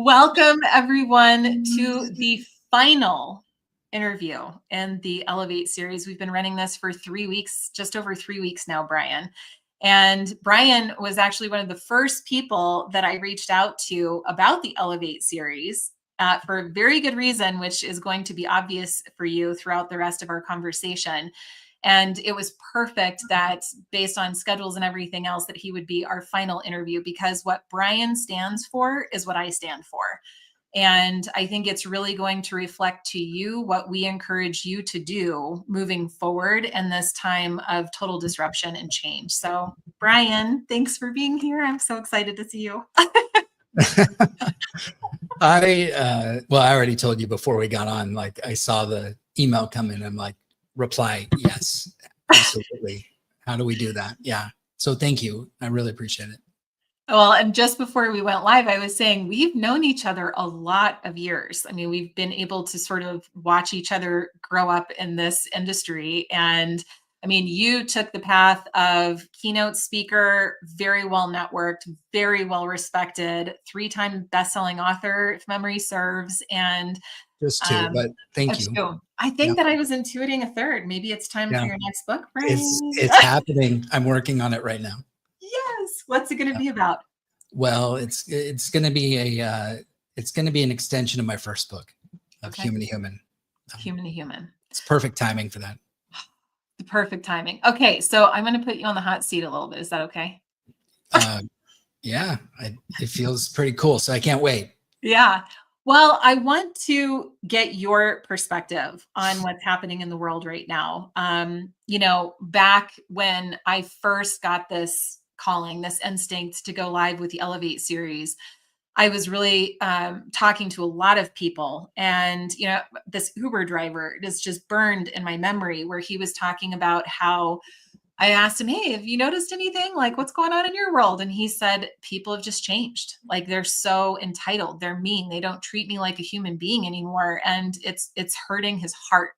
Welcome, everyone, to the final interview in the Elevate series. We've been running this for 3 weeks, just over 3 weeks now, Bryan. And Bryan was actually one of the first people that I reached out to about the Elevate series for a very good reason, which is going to be obvious for you throughout the rest of our conversation. And it was perfect that based on schedules and everything else that he would be our final interview, because what Bryan stands for is what I stand for. And I think it's really going to reflect to you what we encourage you to do moving forward in this time of total disruption and change. So Bryan, thanks for being here. I'm so excited to see you. I already told you before we got on, like I saw the email come in. I'm like, reply, yes, absolutely. How do we do that? Yeah. So thank you. I really appreciate it. Well, and just before we went live, I was saying we've known each other a lot of years. I mean, we've been able to sort of watch each other grow up in this industry. And I mean, you took the path of keynote speaker, very well networked, very well respected, 3-time best-selling author, if memory serves. And just two, but thank you. Two. I think that I was intuiting a third. Maybe it's time for your next book, Bryan. It's happening. I'm working on it right now. Yes. What's it going to be about? Well, it's going to be an extension of my first book of Human to Human. Human to Human. It's perfect timing for that. The perfect timing. Okay, so I'm going to put you on the hot seat a little bit. Is that okay? Yeah, it feels pretty cool. So I can't wait. Yeah. Well, I want to get your perspective on what's happening in the world right now. Back when I first got this calling, this instinct to go live with the Elevate series, I was really talking to a lot of people. And, this Uber driver is just burned in my memory, where he was talking about how I asked him, hey, have you noticed anything? Like, what's going on in your world? And he said, people have just changed. Like, they're so entitled. They're mean. They don't treat me like a human being anymore. And it's hurting his heart.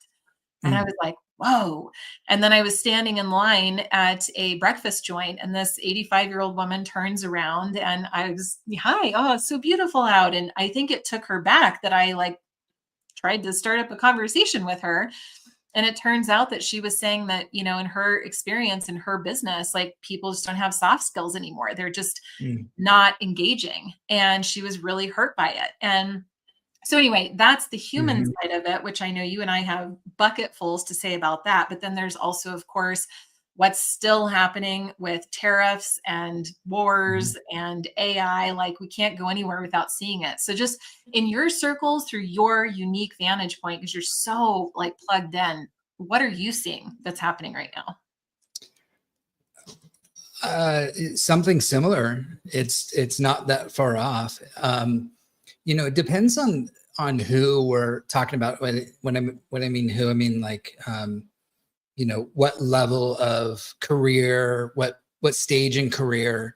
And I was like, whoa. And then I was standing in line at a breakfast joint, and this 85-year-old woman turns around, and I was, hi, oh, it's so beautiful out. And I think it took her back that I tried to start up a conversation with her. And it turns out that she was saying that, in her experience in her business, people just don't have soft skills anymore. They're just not engaging. And she was really hurt by it. And so anyway, that's the human side of it, which I know you and I have bucketfuls to say about that. But then there's also, of course, what's still happening with tariffs and wars and AI. We can't go anywhere without seeing it. So just in your circles, through your unique vantage point, because you're so plugged in, what are you seeing that's happening right now? Something similar. It's not that far off. It depends on who we're talking about. When I mean who, I mean what level of career, what stage in career,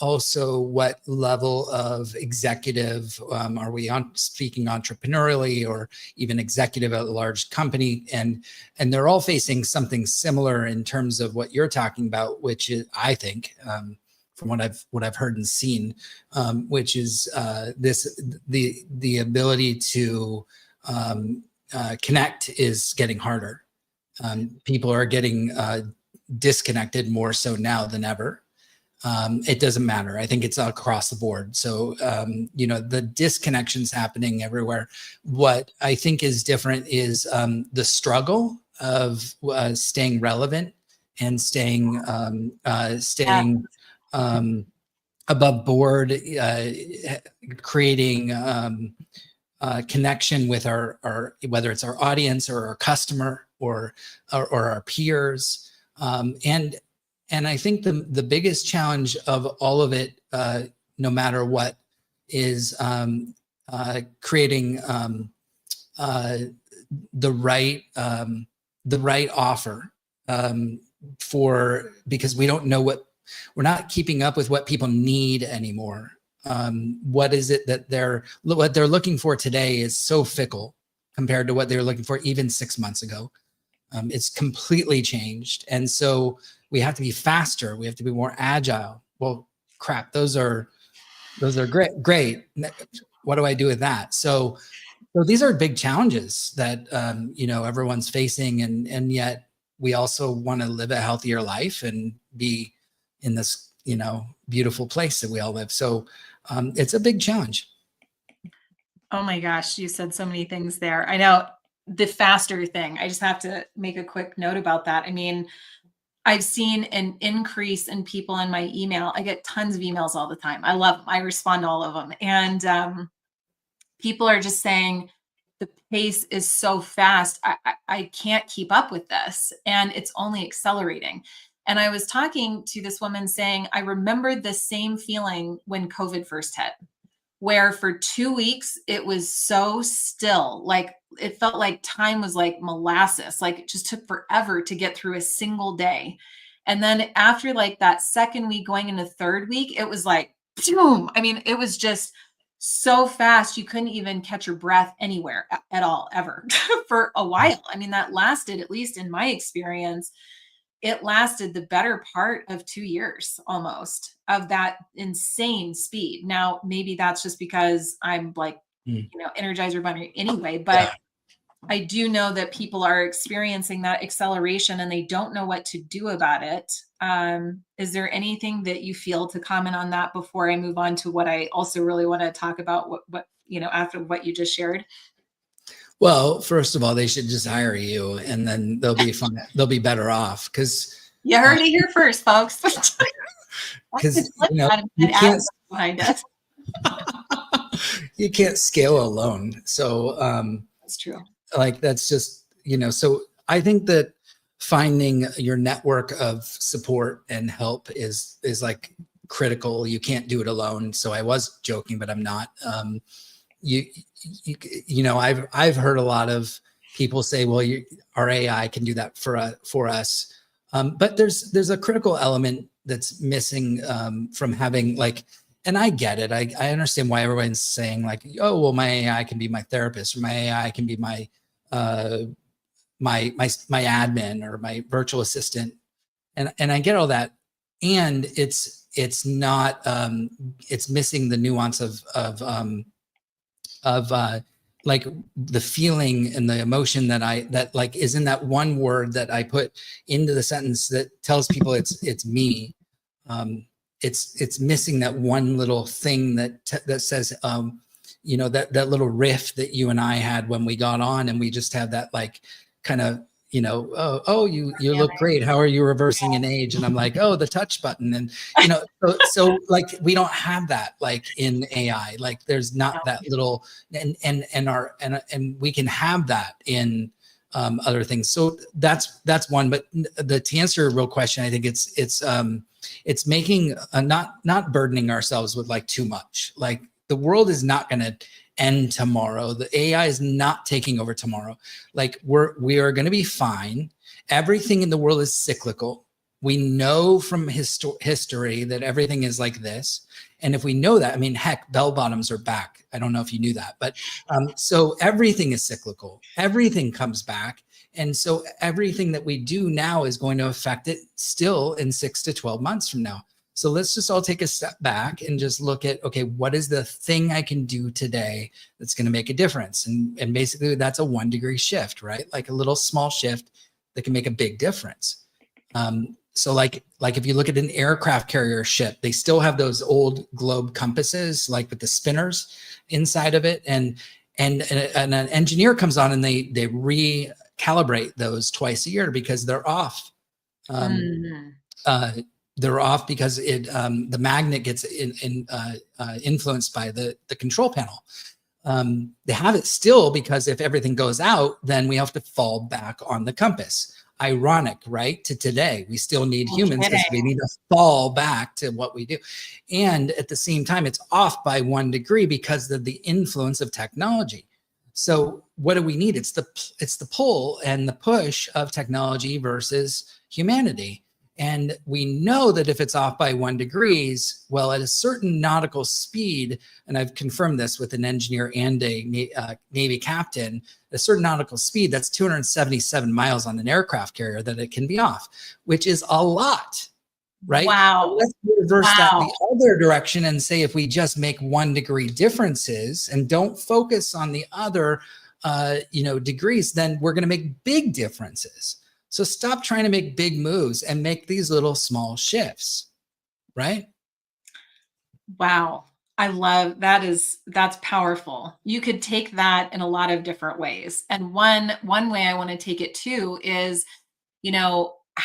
also what level of executive, are we speaking entrepreneurially or even executive at a large company? And they're all facing something similar in terms of what you're talking about, which is, I think, from what I've heard and seen, which is the ability to connect is getting harder. People are getting disconnected more so now than ever. It doesn't matter. I think it's across the board. So, the disconnection's happening everywhere. What I think is different is the struggle of staying relevant and staying above board, creating connection with our whether it's our audience or our customer or our peers, and I think the biggest challenge of all of it, no matter what, is creating the right offer, because we don't know we're not keeping up with what people need anymore. What is it that what they're looking for today is so fickle compared to what they were looking for even 6 months ago. It's completely changed. And so we have to be faster. We have to be more agile. Well, crap, those are great. what do I do with that? So these are big challenges that, everyone's facing. And yet we also want to live a healthier life and be in this, beautiful place that we all live. So it's a big challenge. Oh my gosh, you said so many things there. I know the faster thing. I just have to make a quick note about that. I mean, I've seen an increase in people in my email. I get tons of emails all the time. I love them. I respond to all of them. And people are just saying the pace is so fast. I can't keep up with this. And it's only accelerating. And I was talking to this woman saying, I remembered the same feeling when COVID first hit, where for 2 weeks it was so still, like it felt like time was like molasses, like it just took forever to get through a single day. And then after like that second week going into third week, it was like boom. I mean, it was just so fast you couldn't even catch your breath anywhere at all ever for a while. I mean, that lasted, at least in my experience, it lasted the better part of 2 years almost, of that insane speed. Now, maybe that's just because I'm like, Energizer Bunny anyway, but I do know that people are experiencing that acceleration and they don't know what to do about it. Is there anything that you feel to comment on that before I move on to what I also really want to talk about, what after what you just shared? Well, first of all, they should just hire you, and then they'll be fine. They'll be better off because you heard it here first, folks. Because you can't behind it. You can't scale alone. So that's true. Like that's just So I think that finding your network of support and help is like critical. You can't do it alone. So I was joking, but I'm not. I've heard a lot of people say, well, our AI can do that for us. But there's a critical element that's missing from having and I get it. I understand why everyone's saying oh, well, my AI can be my therapist, or my AI can be my admin or my virtual assistant. And I get all that. And it's not, it's missing the nuance of the feeling and the emotion that is in that one word that I put into the sentence that tells people it's me. It's missing that one little thing that says, that little riff that you and I had when we got on, and we just have that kind of, oh, you look great. How are you reversing an age? And I'm like, oh, the touch button. And, so we don't have that in AI, there's not that little, and we can have that in other things. So that's one, but to answer your real question, I think it's making not burdening ourselves with too much. The world is not going to end tomorrow. The AI is not taking over tomorrow. We are going to be fine. Everything in the world is cyclical. We know from history that everything is like this. And if we know that, I mean, heck, bell bottoms are back. I don't know if you knew that, but so everything is cyclical. Everything comes back. And so everything that we do now is going to affect it still in 6 to 12 months from now. So let's just all take a step back and just look at, okay, what is the thing I can do today that's going to make a difference? And basically that's a 1 degree shift, right? A little small shift that can make a big difference. So if you look at an aircraft carrier ship, they still have those old globe compasses, with the spinners inside of it. And an engineer comes on and they recalibrate those twice a year because they're off. They're off because the magnet gets influenced by the control panel. They have it still because if everything goes out, then we have to fall back on the compass. Ironic, right? To today, we still need humans because we need to fall back to what we do. And at the same time, it's off by 1 degree because of the influence of technology. So what do we need? It's the pull and the push of technology versus humanity. And we know that if it's off by 1 degrees, well, at a certain nautical speed, and I've confirmed this with an engineer and a Navy captain, a certain nautical speed, that's 277 miles on an aircraft carrier that it can be off, which is a lot. right? But Wow. let's reverse that Wow. the other direction and say if we just make 1 degree differences and don't focus on the other, degrees, then we're going to make big differences. So stop trying to make big moves and make these little small shifts, right? Wow. I love that that's powerful. You could take that in a lot of different ways. And one way I want to take it too is,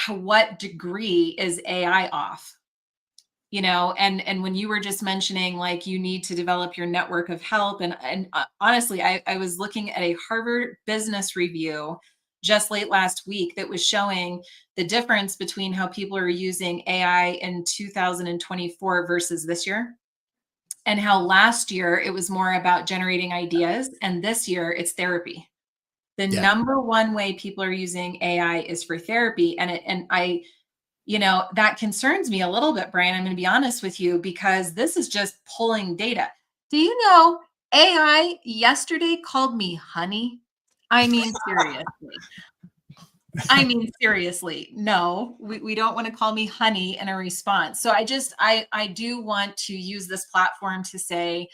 what degree is AI off? And when you were just mentioning like you need to develop your network of help and honestly, I was looking at a Harvard Business Review just late last week that was showing the difference between how people are using AI in 2024 versus this year, and how last year it was more about generating ideas and this year it's therapy. The Yeah. number one way people are using AI is for therapy, and that concerns me a little bit, Brian. I'm going to be honest with you because this is just pulling data. Do you know AI yesterday called me honey? I mean, seriously. I mean, seriously, no, we don't want to call me honey in a response. So I do want to use this platform to say,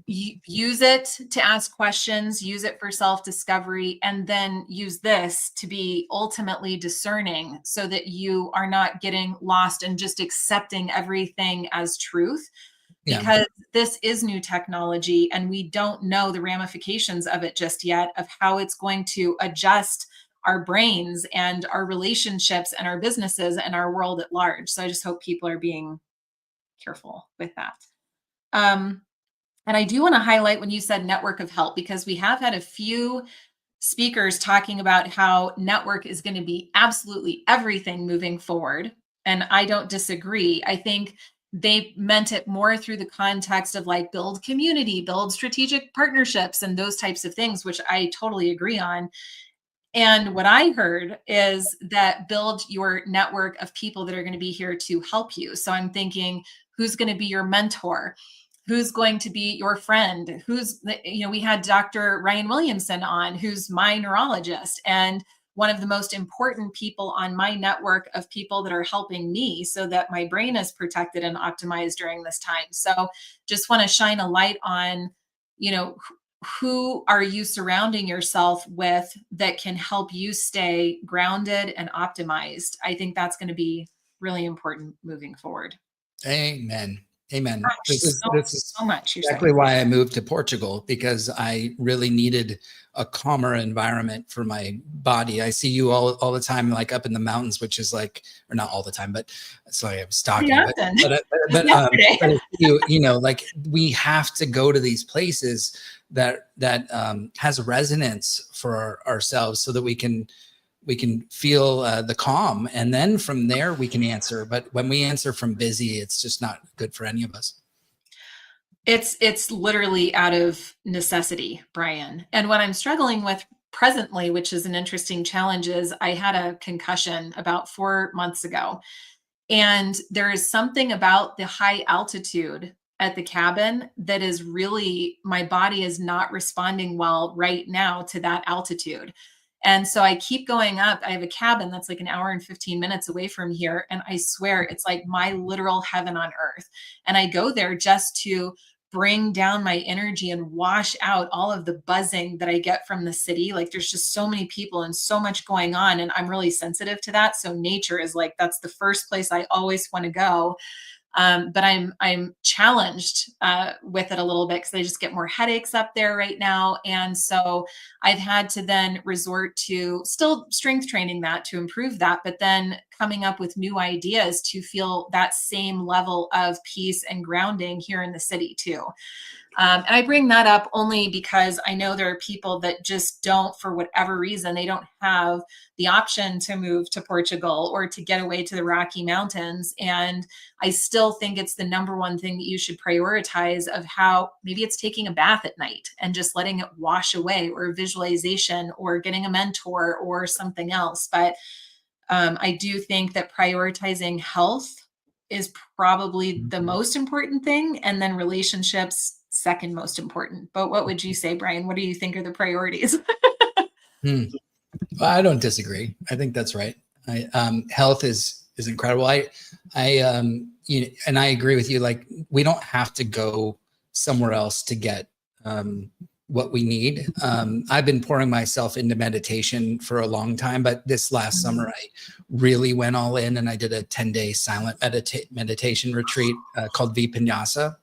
use it to ask questions, use it for self-discovery, and then use this to be ultimately discerning so that you are not getting lost and just accepting everything as truth, Yeah. because this is new technology and we don't know the ramifications of it just yet, of how it's going to adjust our brains and our relationships and our businesses and our world at large. So I just hope people are being careful with that. Um, and I do want to highlight when you said network of help, because we have had a few speakers talking about how network is going to be absolutely everything moving forward. And I don't disagree. I think they meant it more through the context of like build community, build strategic partnerships, and those types of things, which I totally agree on. And what I heard is that build your network of people that are going to be here to help you. So I'm thinking, who's going to be your mentor? Who's going to be your friend? We had Dr. Ryan Williamson on, who's my neurologist and one of the most important people on my network of people that are helping me so that my brain is protected and optimized during this time. So just want to shine a light on, you know, who are you surrounding yourself with that can help you stay grounded and optimized? I think that's going to be really important moving forward. Amen. Amen. Gosh, This is so much you're exactly saying. why I moved to Portugal, because I really needed a calmer environment for my body. I see you all the time, like up in the mountains, which is like, or not all the time, but sorry, I'm stalking. But like we have to go to these places that has resonance for ourselves, so that we can feel the calm, and then from there we can answer. But when we answer from busy, it's just not good for any of us. It's literally out of necessity, Brian. And what I'm struggling with presently, which is an interesting challenge, is I had a concussion about 4 months ago. And there is something about the high altitude at the cabin that is really, my body is not responding well right now to that altitude. And so I keep going up. I have a cabin that's like an hour and 15 minutes away from here. And I swear it's like my literal heaven on earth. And I go there just to bring down my energy and wash out all of the buzzing that I get from the city. Like there's just so many people and so much going on. And I'm really sensitive to that. So nature is like, that's the first place I always want to go. But I'm challenged with it a little bit because I just get more headaches up there right now. And so I've had to then resort to still strength training that to improve that, but then coming up with new ideas to feel that same level of peace and grounding here in the city too. And I bring that up only because I know there are people that just don't, for whatever reason, they don't have the option to move to Portugal or to get away to the Rocky Mountains. And I still think it's the number one thing that you should prioritize, of how maybe it's taking a bath at night and just letting it wash away, or visualization, or getting a mentor or something else. But I do think that prioritizing health is probably the most important thing, and then relationships second most important. But what would you say, Brian? What do you think are the priorities? Well, I don't disagree. I think that's right. Health is is incredible. You know, and I agree with you. Like, we don't have to go somewhere else to get what we need. I've been pouring myself into meditation for a long time, but this last summer I really went all in, and I did a 10-day silent meditation retreat called Vipassana.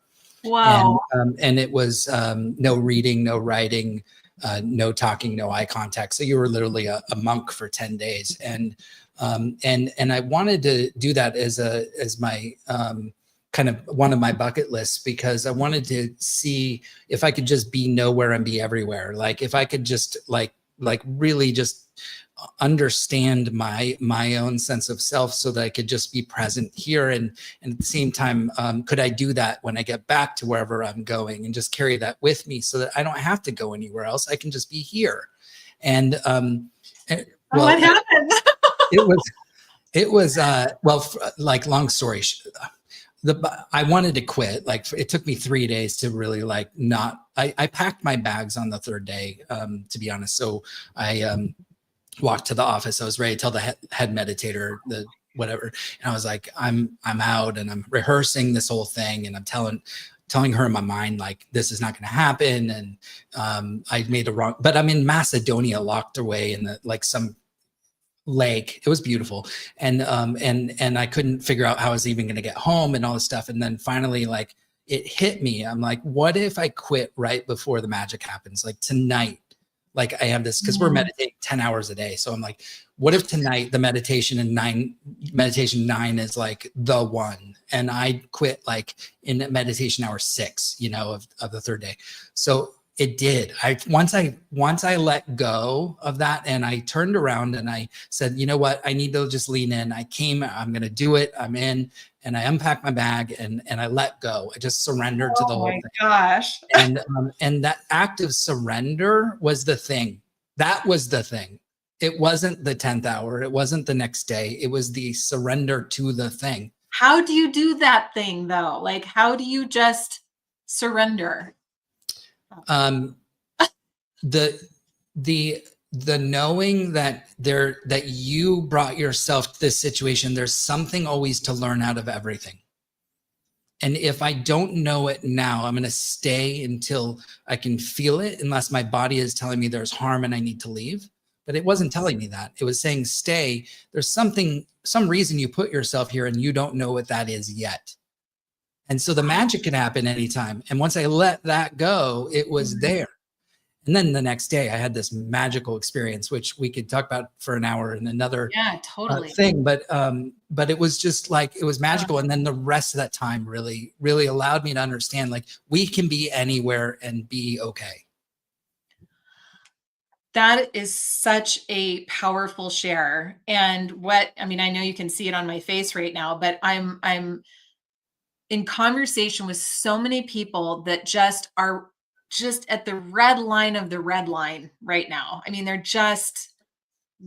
Wow. And it was no reading, no writing, no talking, no eye contact. So you were literally a monk for 10 days. And I wanted to do that as my kind of one of my bucket lists, because I wanted to see if I could just be nowhere and be everywhere. Like, if I could just like really just understand my own sense of self, so that I could just be present here, and at the same time, could I do that when I get back to wherever I'm going, and just carry that with me, so that I don't have to go anywhere else. I can just be here. And What happened? it was well, like, long story. I wanted to quit. Like, it took me 3 days to really like not. I packed my bags on the third day, to be honest. So I walked to the office. I was ready to tell the head meditator, the whatever, and I was like, I'm out, and I'm rehearsing this whole thing, and I'm telling her in my mind, like, this is not going to happen. And I made a wrong, but I'm in Macedonia, locked away in the, like, some lake. It was beautiful. And I couldn't figure out how I was even going to get home and all this stuff. And then finally, like, it hit me. I'm like, what if I quit right before the magic happens? Like, tonight, like, I have this, because we're meditating 10 hours a day. So I'm like, what if tonight the meditation 9 is like the one, and I quit like in meditation hour 6, you know, of the third day. So it did. Once I let go of that, and I turned around and I said, you know what, I need to just lean in. I'm going to do it. I'm in. And I unpacked my bag, and I let go. I just surrendered to the whole thing. Oh my gosh. And that act of surrender was the thing. That was the thing. It wasn't the 10th hour. It wasn't the next day. It was the surrender to the thing. How do you do that thing though? Like, how do you just surrender? The knowing that you brought yourself to this situation, there's something always to learn out of everything. And if I don't know it now, I'm going to stay until I can feel it, unless my body is telling me there's harm and I need to leave. But it wasn't telling me that. It was saying, stay. There's some reason you put yourself here, and you don't know what that is yet. And so the magic can happen anytime. And once I let that go, it was there. And then the next day I had this magical experience, which we could talk about for an hour in another thing. But it was just like, it was magical. And then the rest of that time really, really allowed me to understand, like, we can be anywhere and be okay. That is such a powerful share. And I know you can see it on my face right now, but I'm in conversation with so many people that are just at the red line of the red line right now. I mean, they're just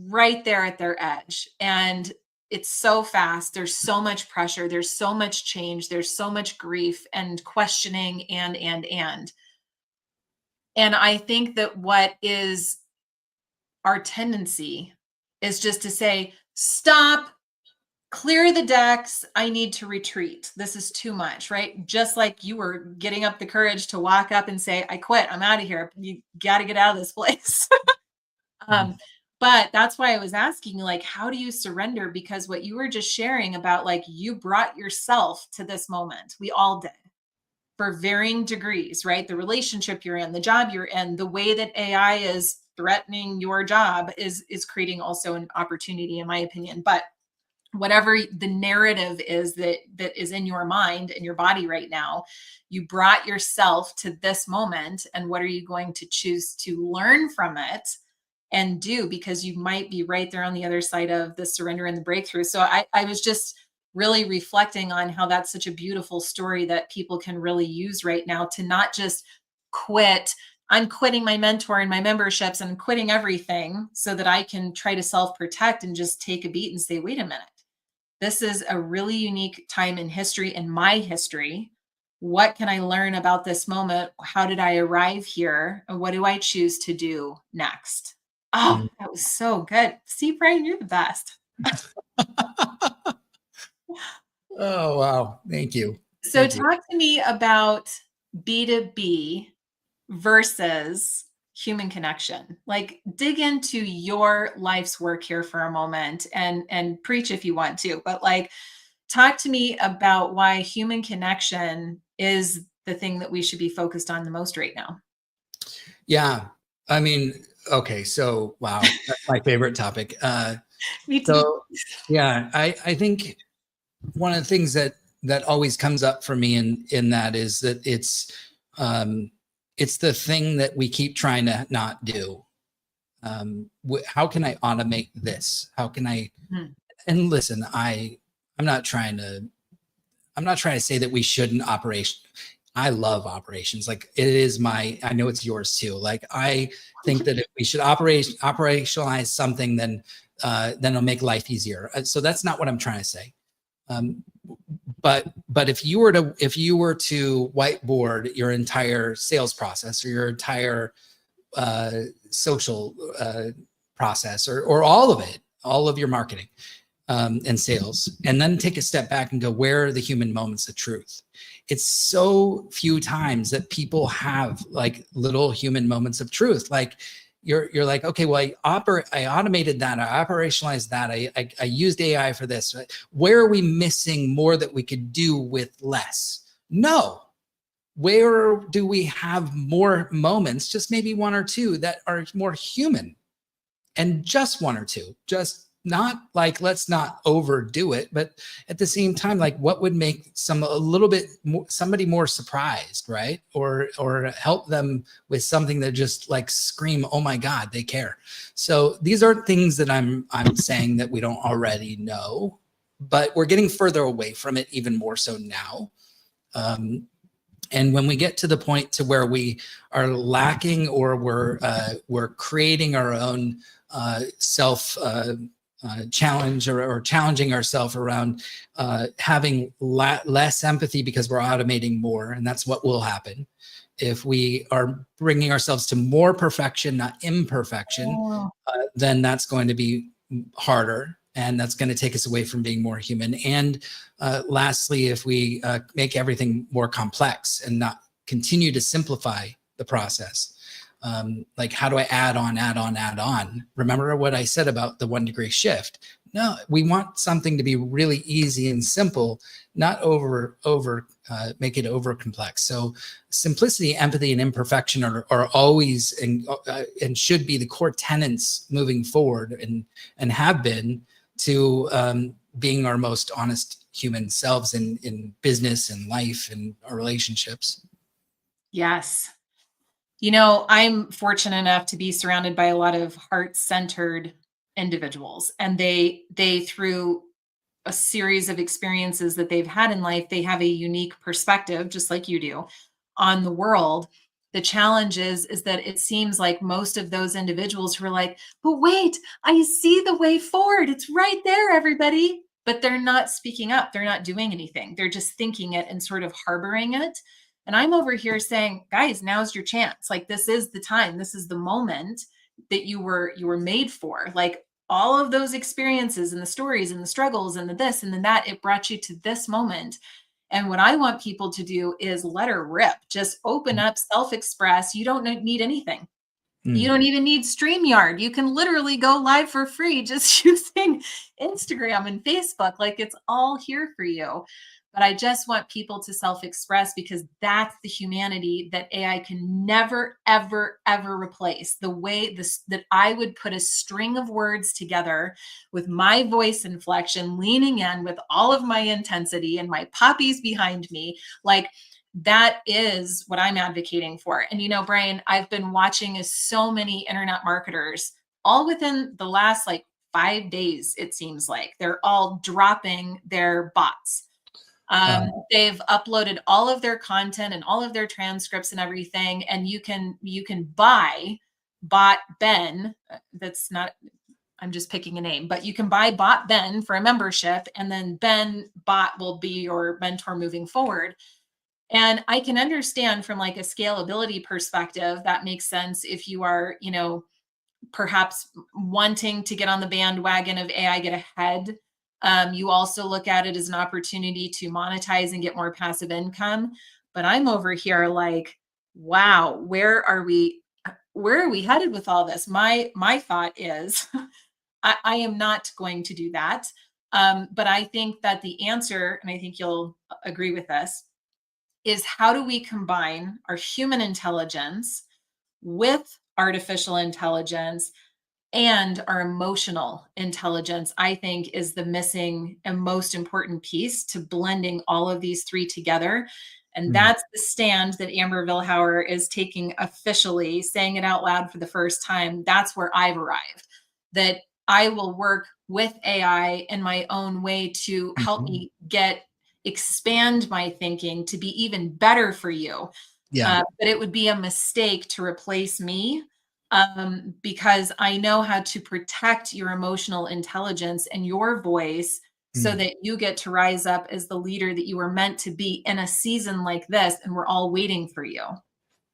right there at their edge, and it's so fast. There's so much pressure. There's so much change. There's so much grief and questioning and I think that what is our tendency is just to say, stop, clear the decks. I need to retreat. This is too much, right? Just like you were getting up the courage to walk up and say, I quit. I'm out of here. You got to get out of this place. But that's why I was asking, like, how do you surrender? Because what you were just sharing about, like, you brought yourself to this moment. We all did, for varying degrees, right? The relationship you're in, the job you're in, the way that AI is threatening your job is creating also an opportunity, in my opinion. But whatever the narrative is that is in your mind and your body right now, you brought yourself to this moment. And what are you going to choose to learn from it and do? Because you might be right there on the other side of the surrender and the breakthrough. So I was just really reflecting on how that's such a beautiful story that people can really use right now, to not just quit. I'm quitting my mentor and my memberships and quitting everything so that I can try to self-protect, and just take a beat and say, wait a minute, this is a really unique time in history, in my history. What can I learn about this moment? How did I arrive here? And what do I choose to do next? Oh, that was so good. See, Bryan, you're the best. Oh, wow. Thank you. So Thank you. talk to me about B2B versus human connection. Like dig into your life's work here for a moment and preach if you want to, but like talk to me about why human connection is the thing that we should be focused on the most right now. Yeah. I mean, okay. So, wow. That's my favorite topic. Me too. So yeah, I think one of the things that always comes up for me in that is that it's the thing that we keep trying to not do. How can I automate this? How can I? Hmm. And listen, I'm not trying to say that we shouldn't operation. I love operations. Like it is I know it's yours too. Like I think that if we should operationalize something, then it'll make life easier. So that's not what I'm trying to say. Um, but if you were to whiteboard your entire sales process or your entire social process or all of it, all of your marketing, and sales, and then take a step back and go, where are the human moments of truth? It's so few times that people have like little human moments of truth. Like you're like, okay, well, I automated that, I operationalized that, I used AI for this. Where are we missing more that we could do with less? No. Where do we have more moments, just maybe one or two, that are more human? And just one or two, just not like, let's not overdo it, but at the same time, like what would make a little bit more, somebody more surprised, right? Or help them with something that just like scream, oh my God, they care. So these aren't things that I'm saying that we don't already know, but we're getting further away from it even more so now. And when we get to the point to where we are lacking, or we're creating our own self challenge, or challenging ourselves around having less empathy because we're automating more, and that's what will happen if we are bringing ourselves to more perfection, not imperfection. Oh. Then that's going to be harder, and that's going to take us away from being more human. And lastly, if we make everything more complex and not continue to simplify the process, like how do I add on? Remember what I said about the 1 degree shift? No, we want something to be really easy and simple, not make it over complex. So simplicity, empathy, and imperfection are always and should be the core tenets moving forward, and have been, to being our most honest human selves in business and life and our relationships. Yes. You know, I'm fortunate enough to be surrounded by a lot of heart-centered individuals, and they through a series of experiences that they've had in life, they have a unique perspective, just like you do, on the world. The challenge is that it seems like most of those individuals who are like, but wait, I see the way forward. It's right there, everybody. But they're not speaking up. They're not doing anything. They're just thinking it and sort of harboring it. And I'm over here saying, guys, now's your chance. Like this is the time. This is the moment that you were made for. Like all of those experiences and the stories and the struggles and the this and the that, it brought you to this moment. And what I want people to do is let her rip. Just open up, self-express. You don't need anything. You Mm. don't even need StreamYard. You can literally go live for free just using Instagram and Facebook. Like it's all here for you. But I just want people to self express, because that's the humanity that AI can never, ever, ever replace. The way that I would put a string of words together with my voice inflection, leaning in with all of my intensity and my poppies behind me. Like, that is what I'm advocating for. And, you know, Bryan, I've been watching so many internet marketers all within the last like 5 days, it seems like they're all dropping their bots. Uh, They've uploaded all of their content and all of their transcripts and everything. And you can buy bot Ben. That's not, I'm just picking a name, but you can buy bot Ben for a membership. And then Ben bot will be your mentor moving forward. And I can understand from like a scalability perspective, that makes sense if you are, you know, perhaps wanting to get on the bandwagon of AI, get ahead You also look at it as an opportunity to monetize and get more passive income. But I'm over here like, wow, where are we headed with all this? My thought is I am not going to do that. But I think that the answer, and I think you'll agree with this, is how do we combine our human intelligence with artificial intelligence and our emotional intelligence, I think, is the missing and most important piece to blending all of these three together. And Mm. that's the stand that Amber Vilhauer is taking officially, saying it out loud for the first time. That's where I've arrived, that I will work with AI in my own way to help Mhm. me expand my thinking to be even better for you. Yeah. But it would be a mistake to replace me, because I know how to protect your emotional intelligence and your voice so Mm. that you get to rise up as the leader that you were meant to be in a season like this. And we're all waiting for you.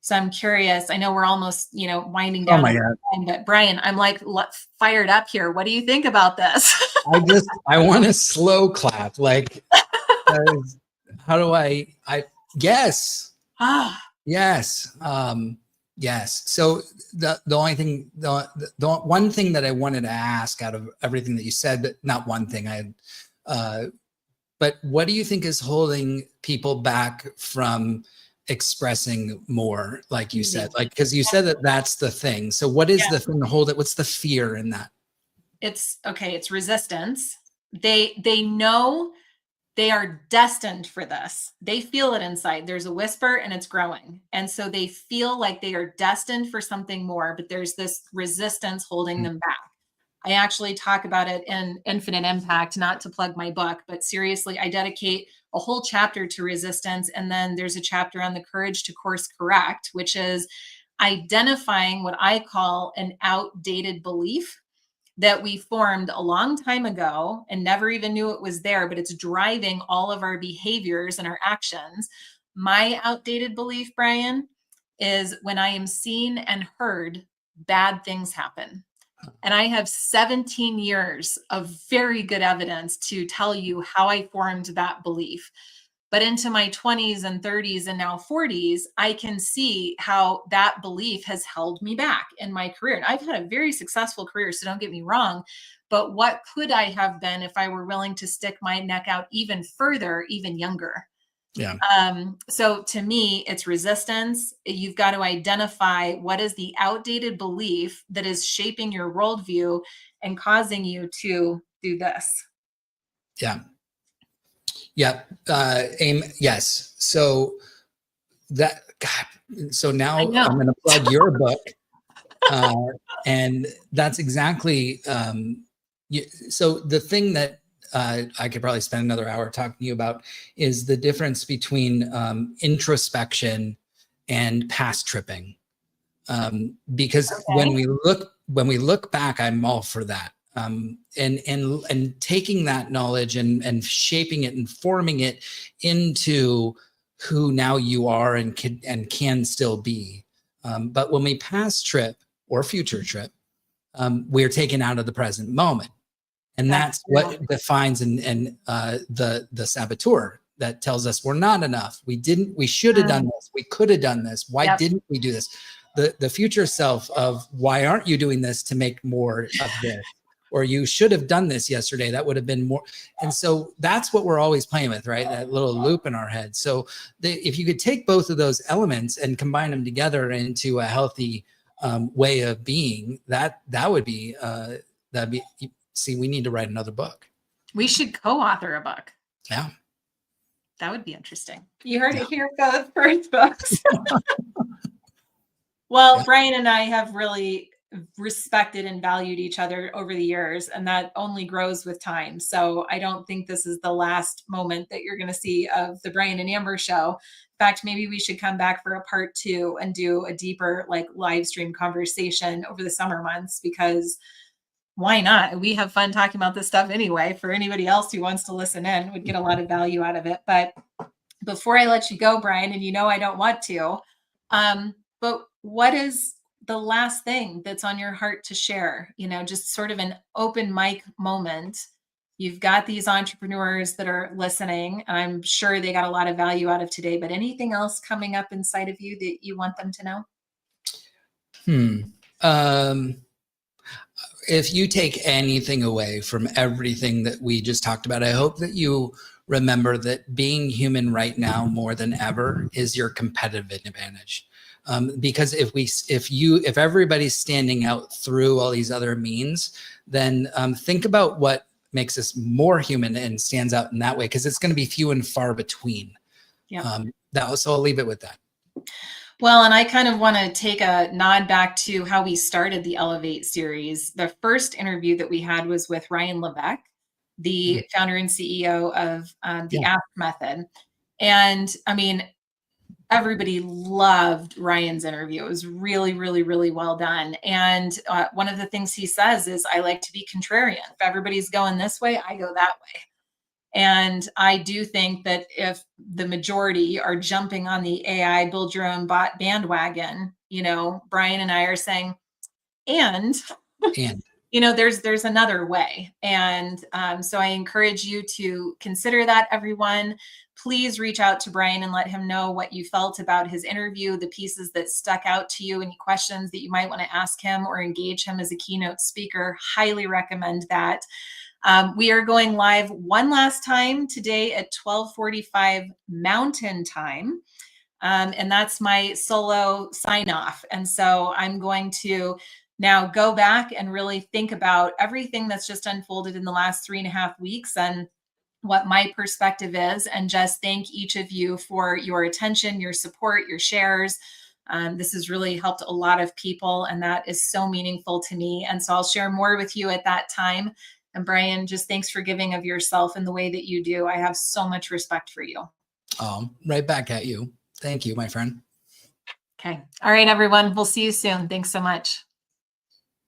So I'm curious. I know we're almost, winding Oh down my at God. the time, but Bryan, I'm like fired up here. What do you think about this? I want to slow clap. Like, how do yes. Ah, Yes. Yes. So the only thing, the one thing that I wanted to ask out of everything that you said, but not one thing but what do you think is holding people back from expressing more, like you easy. said, like, because you said that that's the thing. So what is Yeah. the thing to hold it? What's the fear in that? It's okay. It's resistance. They know they are destined for this. They feel it inside. There's a whisper and it's growing. And so they feel like they are destined for something more, but there's this resistance holding them back. I actually talk about it in Infinite Impact, not to plug my book, but seriously, I dedicate a whole chapter to resistance. And then there's a chapter on the courage to course correct, which is identifying what I call an outdated belief that we formed a long time ago and never even knew it was there, but it's driving all of our behaviors and our actions. My outdated belief, Bryan, is when I am seen and heard, bad things happen. And I have 17 years of very good evidence to tell you how I formed that belief. But into my 20s and 30s and now 40s, I can see how that belief has held me back in my career. And I've had a very successful career, so don't get me wrong. But what could I have been if I were willing to stick my neck out even further, even younger? Yeah. So to me, it's resistance. You've got to identify what is the outdated belief that is shaping your worldview and causing you to do this. Yeah. Yeah. Aim. Yes. So that, God, so I now I'm know. going to plug your book. Uh, and that's exactly, so the thing that I could probably spend another hour talking to you about is the difference between introspection and past tripping. Because Okay. when we look back, I'm all for that. And taking that knowledge and shaping it and forming it into who now you are and can still be. But when we past trip or future trip, we're taken out of the present moment. And That's that's true. what defines the saboteur that tells us we're not enough. We should have done Mm, this. We could have done this. Why yep. didn't we do this? The future self of why aren't you doing this to make more of this? Or you should have done this yesterday. That would have been more. And so that's what we're always playing with, right? That little loop in our head. So if you could take both of those elements and combine them together into a healthy way of being, that would be that'd be. See, we need to write another book. We should co-author a book. Yeah. That would be interesting. You heard Yeah. it here first, folks. Well, Yeah. Bryan and I have really respected and valued each other over the years, and that only grows with time. So I don't think this is the last moment that you're going to see of the Bryan and Amber show. In fact, maybe we should come back for a part 2 and do a deeper, like, live stream conversation over the summer months, because why not? We have fun talking about this stuff anyway. For anybody else who wants to listen in, would get a lot of value out of it. But before I let you go, Bryan, and I don't want to, but what is the last thing that's on your heart to share? Just sort of an open mic moment You've got these entrepreneurs that are listening. I'm sure they got a lot of value out of today, but anything else coming up inside of you that you want them to know? If you take anything away from everything that we just talked about, I hope that you remember that being human right now more than ever is your competitive advantage. Because if everybody's standing out through all these other means, then think about what makes us more human and stands out in that way, because it's going to be few and far between. Yeah. So I'll leave it with that. Well, and I kind of want to take a nod back to how we started the Elevate series. The first interview that we had was with Ryan Levesque, the founder and CEO of the Ask Method. And I mean, everybody loved Ryan's interview. It was really, really, really well done. And one of the things he says is, I like to be contrarian. If everybody's going this way, I go that way. And I do think that if the majority are jumping on the AI build your own bot bandwagon, Bryan and I are saying, and there's another way. And so I encourage you to consider that, everyone. Please reach out to Bryan and let him know what you felt about his interview, the pieces that stuck out to you, any questions that you might want to ask him or engage him as a keynote speaker. Highly recommend that. We are going live one last time today at 12:45 Mountain Time. And that's my solo sign off. And so I'm going to now go back and really think about everything that's just unfolded in the last 3.5 weeks and what my perspective is, and just thank each of you for your attention, your support, your shares. This has really helped a lot of people, and that is so meaningful to me. And so I'll share more with you at that time. And Bryan, just thanks for giving of yourself in the way that you do. I have so much respect for you. Right back at you. Thank you, my friend. Okay. All right, everyone. We'll see you soon. Thanks so much.